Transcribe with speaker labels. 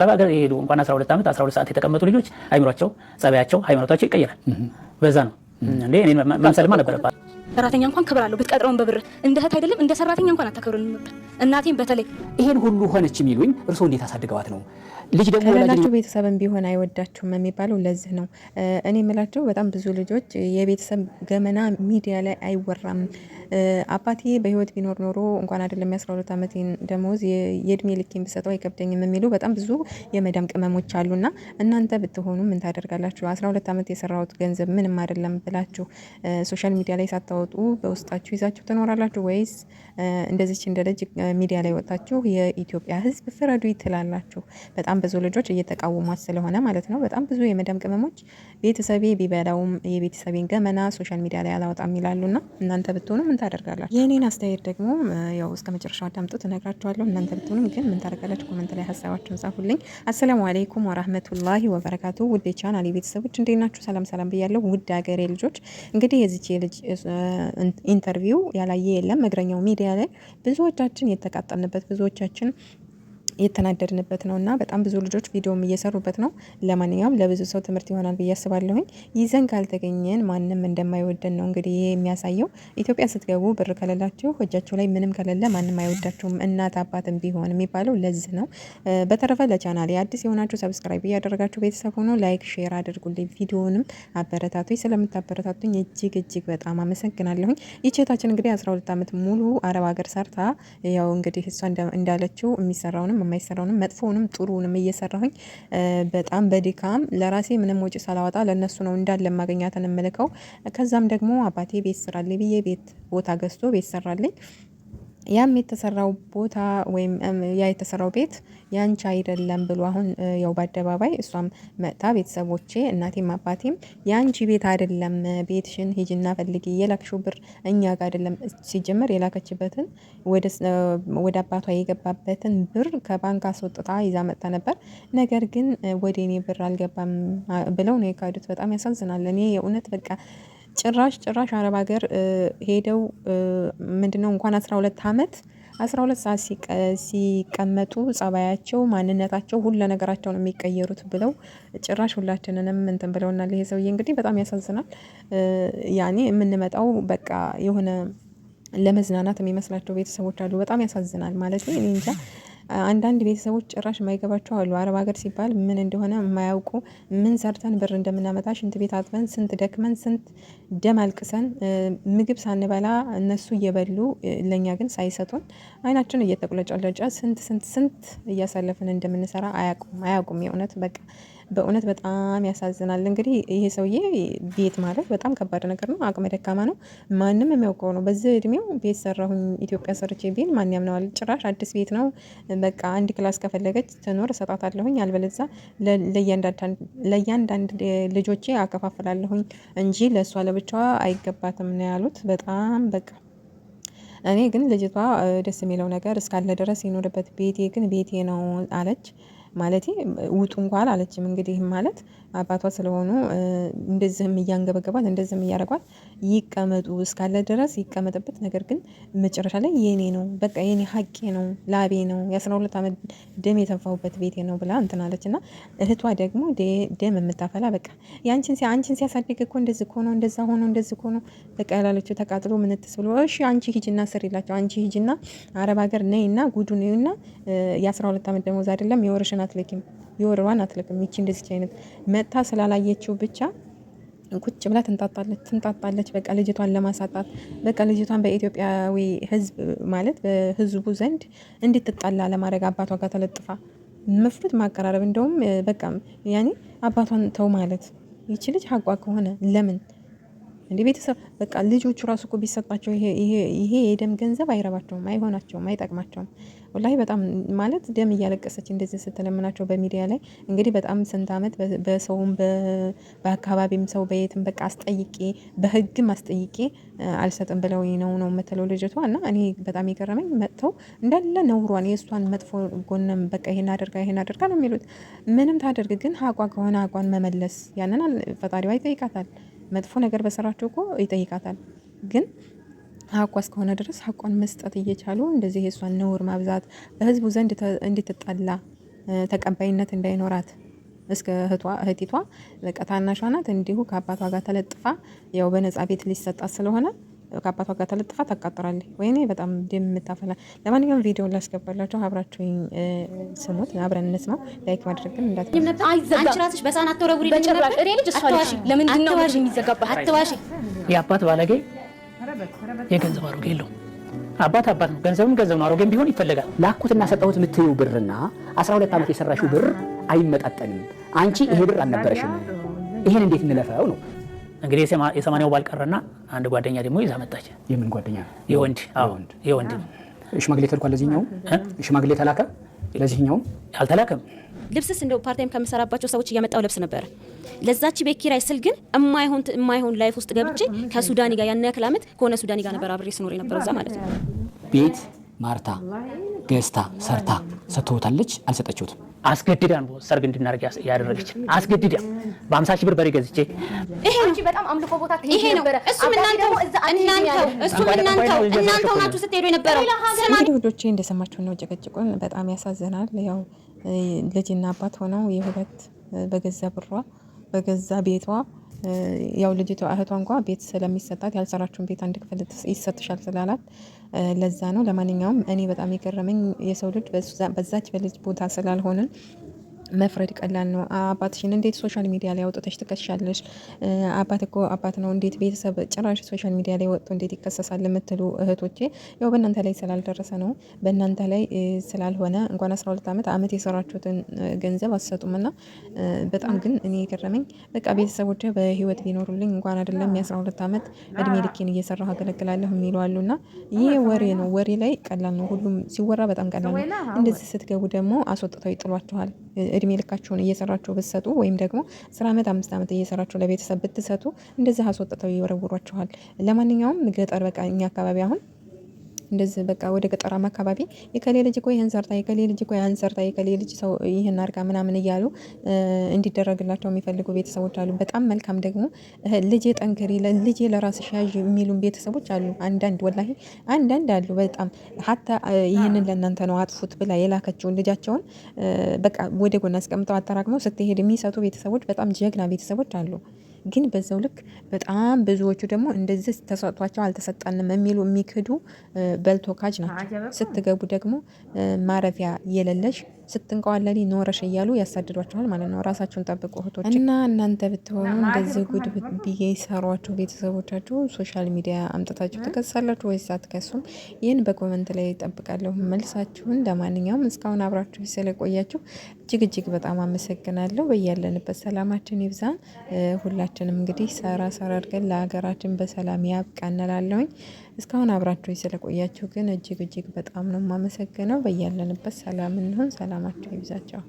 Speaker 1: ሀገር የሄዱ እንኳን 12 ዓመት 12 ሰዓት የተቀመጡ ልጆች አይምሯቸው፣ ጸባያቸው፣ ሃይማኖታቸው ይቀየራል። በዛ ነው እንዴ እኔ መምሰልማ ነበረባት።
Speaker 2: ሰራተኛ እንኳን ክብር አለው ብትቀጥረውን በብር እንደ እህት አይደለም እንደ ሰራተኛ እንኳን አታከብሩንም ነበር። እናቴም በተለይ
Speaker 3: ይሄን ሁሉ ሆነች የሚሉኝ እርሶ እንዴት አሳድገዋት ነው? ልጅ ደግሞ
Speaker 4: ወላጆች ቤተሰብን ቢሆን አይወዳችሁም የሚባለው ለዚህ ነው። እኔ የምላቸው በጣም ብዙ ልጆች የቤተሰብ ገመና ሚዲያ ላይ አይወራም። አባቴ በህይወት ቢኖር ኖሮ እንኳን አይደለም የ12 ዓመት ደሞዝ የእድሜ ልኬን ብሰጠው አይከብደኝም የሚሉ በጣም ብዙ የመዳም ቅመሞች አሉና እናንተ ብትሆኑ ምን ታደርጋላችሁ? 12 ዓመት የሰራሁት ገንዘብ ምንም አይደለም ብላችሁ ሶሻል ሚዲያ ላይ ሳታወጡ በውስጣችሁ ይዛችሁ ትኖራላችሁ ወይስ እንደዚች እንደ ልጅ ሚዲያ ላይ ወጣችሁ የኢትዮጵያ ሕዝብ ፍረዱ ትላላችሁ? በጣም ብዙ ልጆች እየተቃወሟት ስለሆነ ማለት ነው። በጣም ብዙ የመዳም ቅመሞች ቤተሰቤ ቢበላውም የቤተሰቤን ገመና ሶሻል ሚዲያ ላይ አላወጣም ይላሉና እናንተ ብትሆኑ ምን ታደርጋላችሁ? የኔን አስተያየት ደግሞ ያው እስከ መጨረሻው አዳምጡት እነግራችኋለሁ። እናንተ ብትሆኑ ግን ምን ታደርጋላችሁ? ኮሜንት ላይ ሀሳባችሁን ጻፉልኝ። አሰላሙ አለይኩም ወራህመቱላሂ ወበረካቱ። ውድ ቻናሌ ቤተሰቦች እንዴት ናችሁ? ሰላም ሰላም ብያለሁ። ውድ ሀገሬ ልጆች እንግዲህ የዚች የልጅ ኢንተርቪው ያላየ የለም። እግረኛው ሚዲያ ላይ ብዙዎቻችን የተቃጠልንበት ብዙዎቻችን የተናደድንበት ነው እና በጣም ብዙ ልጆች ቪዲዮም እየሰሩበት ነው። ለማንኛውም ለብዙ ሰው ትምህርት ይሆናል ብዬ አስባለሁኝ። ይዘን ካልተገኘን ማንም እንደማይወደን ነው እንግዲህ ይሄ የሚያሳየው። ኢትዮጵያ ስትገቡ ብር ከሌላችሁ እጃችሁ ላይ ምንም ከሌለ ማንም አይወዳችሁም፣ እናት አባትም ቢሆን የሚባለው ለዚህ ነው። በተረፈ ለቻናሌ አዲስ የሆናችሁ ሰብስክራይብ እያደረጋችሁ ቤተሰብ ሆኖ ላይክ ሼር አድርጉልኝ። ቪዲዮንም አበረታቱኝ። ስለምታበረታቱኝ እጅግ እጅግ በጣም አመሰግናለሁኝ። ይቼታችን እንግዲህ 12 ዓመት ሙሉ አረብ ሀገር ሰርታ ያው እንግዲህ እሷ እንዳለችው የሚሰራውንም የማይሰራውንም መጥፎውንም ጥሩንም እየሰራሁኝ በጣም በድካም ለራሴ ምንም ወጪ ሳላወጣ ለነሱ ነው እንዳለ ማገኛትን እምልከው። ከዛም ደግሞ አባቴ ቤት ስራልኝ ብዬ ቤት ቦታ ገዝቶ ቤት ሰራልኝ። ያም የተሰራው ቦታ ወይም ያ የተሰራው ቤት ያንቺ አይደለም ብሎ አሁን ያው በአደባባይ እሷም መጣ ቤተሰቦቼ እናቴም አባቴም ያንቺ ቤት አይደለም ቤትሽን ሂጂና ፈልጊ የላክሽው ብር እኛ ጋር አይደለም። ሲጀመር የላከችበትን ወደ አባቷ የገባበትን ብር ከባንክ አስወጥታ ይዛ መጣ ነበር። ነገር ግን ወደ እኔ ብር አልገባም ብለው ነው የካዱት። በጣም ያሳዝናል። እኔ የእውነት በቃ ጭራሽ አረብ ሀገር ሄደው ምንድነው እንኳን 12 ዓመት 12 ሰዓት ሲቀመጡ ጸባያቸው፣ ማንነታቸው፣ ሁሉ ነገራቸው ነው የሚቀየሩት ብለው ጭራሽ ሁላችንንም እንትን ብለውናል። ይሄ ሰውዬ እንግዲህ በጣም ያሳዝናል። ያኔ የምንመጣው በቃ የሆነ ለመዝናናት የሚመስላቸው ቤተሰቦች አሉ። በጣም ያሳዝናል ማለት እኔ እንጃ። አንዳንድ ቤተሰቦች ጭራሽ የማይገባቸው አሉ። አረብ ሀገር ሲባል ምን እንደሆነ የማያውቁ ምን ሰርተን ብር እንደምናመጣ ሽንት ቤት አጥበን ስንት ደክመን ስንት ደም አልቅሰን ምግብ ሳንበላ እነሱ እየበሉ ለኛ ግን ሳይሰጡን አይናችን እየተቁለጨለጨ ስንት እያሳለፍን እንደምንሰራ አያውቁም። የእውነት በቃ በእውነት በጣም ያሳዝናል። እንግዲህ ይሄ ሰውዬ ቤት ማለት በጣም ከባድ ነገር ነው። አቅመ ደካማ ነው። ማንም የሚያውቀው ነው። በዚህ እድሜው ቤት ሰራሁኝ ኢትዮጵያ ሰርቼ ቢል ማን ያምነዋል? ጭራሽ አዲስ ቤት ነው። በቃ አንድ ክላስ ከፈለገች ትኖር እሰጣታለሁኝ፣ አልበለዚያ ለእያንዳንድ ልጆቼ አከፋፍላለሁኝ እንጂ ለእሷ ለብቻዋ አይገባትም ነው ያሉት። በጣም በቃ እኔ ግን ልጅቷ ደስ የሚለው ነገር እስካለ ድረስ የኖርበት ቤቴ ግን ቤቴ ነው አለች። ማለቴ ውጡ እንኳን አለችም። እንግዲህ ማለት አባቷ ስለሆኑ እንደዚህም እያንገበገባት እንደዚህም እያረጓት ይቀመጡ እስካለ ድረስ ይቀመጥበት። ነገር ግን መጨረሻ ላይ የኔ ነው በቃ የኔ ሀቄ ነው ላቤ ነው የ12 ዓመት ደም የተፋሁበት ቤቴ ነው ብላ እንትን አለች። እና እህቷ ደግሞ ደም የምታፈላ በቃ አንቺን ሲያሳድግ እኮ እንደዚህ እኮ ነው እንደዛ ሆኖ እንደዚህ እኮ ነው በቃ ያላለችው ተቃጥሎ ምንትስ ብሎ እሺ አንቺ ሂጂና ስሪላቸው አንቺ ሂጂና አረብ ሀገር ነይና ጉዱ ነይና የ12 ዓመት ደሞዝ አይደለም የወርሽን አትልኪም የወርዋን አትልክም። ይቺ እንደዚህ አይነት መጣ ስላላየችው ብቻ ቁጭ ብላ ትንጣጣለች። በቃ ልጅቷን ለማሳጣት በቃ ልጅቷን በኢትዮጵያዊ ሕዝብ ማለት በሕዝቡ ዘንድ እንድትጣላ ለማድረግ አባቷ ጋር ተለጥፋ መፍሩት ማቀራረብ። እንደውም በቃ ያኔ አባቷን ተው ማለት ይቺ ልጅ ሀቋ ከሆነ ለምን እንዴ ቤተሰብ በቃ ልጆቹ ራሱ እኮ ቢሰጣቸው ይሄ የደም ገንዘብ አይረባቸውም፣ አይሆናቸውም፣ አይጠቅማቸውም። ወላሂ በጣም ማለት ደም እያለቀሰች እንደዚህ ስትለምናቸው በሚዲያ ላይ እንግዲህ በጣም ስንት ዓመት በሰውም በአካባቢም ሰው በየትም በቃ አስጠይቄ በህግም አስጠይቄ አልሰጥም ብለው ነው የምትለው ልጅቷ። እና እኔ በጣም የገረመኝ መጥተው እንዳለ ነውሯን የእሷን መጥፎ ጎንም በቃ ይሄን አድርጋ ነው የሚሉት። ምንም ታደርግ ግን ሀቋ ከሆነ ሀቋን መመለስ ያንን ፈጣሪዋ ይጠይቃታል። መጥፎ ነገር በሰራቸው እኮ ይጠይቃታል። ግን ሀቋ እስከሆነ ድረስ ሀቋን መስጠት እየቻሉ እንደዚህ የእሷን ነውር ማብዛት በህዝቡ ዘንድ እንድትጠላ ተቀባይነት እንዳይኖራት እስከ እህቲቷ በቃ ታናሿ ናት እንዲሁ ከአባቷ ጋር ተለጥፋ ያው በነፃ ቤት ሊሰጣት ስለሆነ ከአባቷ ጋር ተለጥፋ ታቃጥራለች። ወይኔ በጣም ደም የምታፈላ። ለማንኛውም ቪዲዮ ላስገባላችሁ፣ አብራችሁኝ ስሙት፣ አብረን እንስማው። ላይክ ማድረግ ግን
Speaker 2: አንቺ ራስሽ በሳን አትወረውሪ ነበር። እኔ ልጅ እሷ ልጅ ለምንድን ነው የሚዘጋባ? አትዋሺ።
Speaker 1: የአባት ባለጌ የገንዘብ አሮጌ የለውም። አባት ነው፣ ገንዘብም ገንዘብ ነው። አሮጌም ቢሆን ይፈልጋል።
Speaker 3: ላኩትና ሰጠሁት የምትይው ብርና 12 ዓመት የሰራሽው ብር አይመጣጠንም። አንቺ ይሄ ብር አልነበረሽም። ይሄን እንዴት እንለፈው ነው
Speaker 1: እንግዲህ። የሰማንያው ባል ቀረና አንድ ጓደኛ ደግሞ ይዛ መጣች።
Speaker 3: የምን ጓደኛ?
Speaker 1: የወንድ
Speaker 3: ሽማግሌ ተልኳል። ለዚህኛው ሽማግሌ ተላከ፣ ለዚህኛው
Speaker 1: አልተላከም።
Speaker 2: ልብስስ እንደው ፓርታይም ከምሰራባቸው ሰዎች እያመጣው ልብስ ነበር። ለዛች ቤት ኪራይ ስል ግን የማይሆን ላይፍ ውስጥ ገብቼ ከሱዳኒ ጋር ያን ያክል ዓመት ከሆነ ሱዳኒ ጋር ነበር አብሬ ስኖር የነበረው እዛ ማለት ነው።
Speaker 3: ቤት ማርታ ገዝታ ሰርታ ሰጥቶታለች፣ አልሰጠችሁትም።
Speaker 1: አስገድዳ ነው ሰርግ እንድናደርግ ያደረገች። አስገድዳ በ50 ሺህ ብር በሬ ገዝቼ
Speaker 2: ይሄ በጣም አምልኮ ቦታ ይሄ ነው። እሱም እናንተው ናችሁ ስትሄዱ የነበረው።
Speaker 4: እንግዲህ ውዶቼ እንደሰማችሁ ነው። ጭቅጭቁን በጣም ያሳዝናል። ያው ልጅና አባት ሆነው የሁለት በገዛ ብሯ በገዛ ቤቷ ያው ልጅቷ እህቷ እንኳ ቤት ስለሚሰጣት ያልሰራችውን ቤት አንድ ክፍል ይሰጥሻል ስላላት ለዛ ነው። ለማንኛውም እኔ በጣም የገረመኝ የሰው ልጅ በዛች በልጅ ቦታ ስላልሆንን መፍረድ ቀላል ነው። አባትሽን እንዴት ሶሻል ሚዲያ ላይ አውጥተሽ ትከሻለሽ? አባት እኮ አባት ነው። እንዴት ቤተሰብ ጭራሽ ሶሻል ሚዲያ ላይ ወጥቶ እንዴት ይከሰሳል የምትሉ እህቶቼ ያው በእናንተ ላይ ስላልደረሰ ነው፣ በእናንተ ላይ ስላልሆነ እንኳን 12 ዓመት የሰራችሁትን ገንዘብ አትሰጡም። እና በጣም ግን እኔ የገረመኝ በቃ ቤተሰቦች በህይወት ሊኖሩልኝ እንኳን አይደለም የ12 ዓመት እድሜ ልኬን እየሰራሁ አገለግላለሁ የሚሉ አሉና ይሄ ወሬ ነው። ወሬ ላይ ቀላል ነው፣ ሁሉም ሲወራ በጣም ቀላል ነው። እንደዚህ ስትገቡ ደግሞ አስወጥተው ይጥሏችኋል። እድሜ ልካችሁን እየሰራችሁ ብትሰጡ ወይም ደግሞ 10 ዓመት 5 ዓመት እየሰራችሁ ለቤተሰብ ብትሰጡ እንደዚህ አስወጥተው ይወረውሯችኋል። ለማንኛውም ገጠር በቃ እኛ አካባቢ አሁን እንደዚህ በቃ ወደ ገጠራማ አካባቢ የከሌ ልጅ እኮ ይሄን ሰርታ፣ የከሌ ልጅ እኮ ያን ሰርታ፣ የከሌ ልጅ ሰው ይሄን አድርጋ ምናምን እያሉ እንዲደረግላቸው የሚፈልጉ ቤተሰቦች አሉ። በጣም መልካም ደግሞ ልጄ ጠንክሪ፣ ልጄ ለራስሽ ያዥ የሚሉን ቤተሰቦች አሉ። ወላሂ አንዳንድ አሉ። በጣም ሀታ ይህንን ለእናንተ ነው አጥፉት ብላ የላከችውን ልጃቸውን በቃ ወደ ጎን አስቀምጠው አጠራቅመው ስትሄድ የሚሰጡ ቤተሰቦች በጣም ጀግና ቤተሰቦች አሉ። ግን በዛው ልክ በጣም ብዙዎቹ ደግሞ እንደዚህ ተሰጥቷቸው አልተሰጠንም የሚሉ የሚክዱ በልቶ ካጅ ናቸው። ስትገቡ ደግሞ ማረፊያ የሌለሽ ስትንቀዋለሊ ኖረሽ እያሉ ያሳድዷቸዋል ማለት ነው። ራሳችሁን ጠብቁ እህቶች። እና እናንተ ብትሆኑ እንደዚህ ጉድ ብዬ ሰሯችሁ ቤተሰቦቻችሁ ሶሻል ሚዲያ አምጥታችሁ ትከሳላችሁ ወይስ አትከሱም? ይህን በኮመንት ላይ ይጠብቃለሁ መልሳችሁን። ለማንኛውም እስካሁን አብራችሁ ስለቆያችሁ እጅግ በጣም አመሰግናለሁ። በያለንበት ሰላማችን ይብዛ። ሁላችንም እንግዲህ ሰራ አድርገን ለሀገራችን በሰላም ያብቃ እንላለሁኝ። እስካሁን አብራችሁ ስለቆያችሁ ግን እጅግ በጣም ነው የማመሰግነው። በያለንበት ሰላም እንሁን። ሰላማችሁ ይብዛቸው።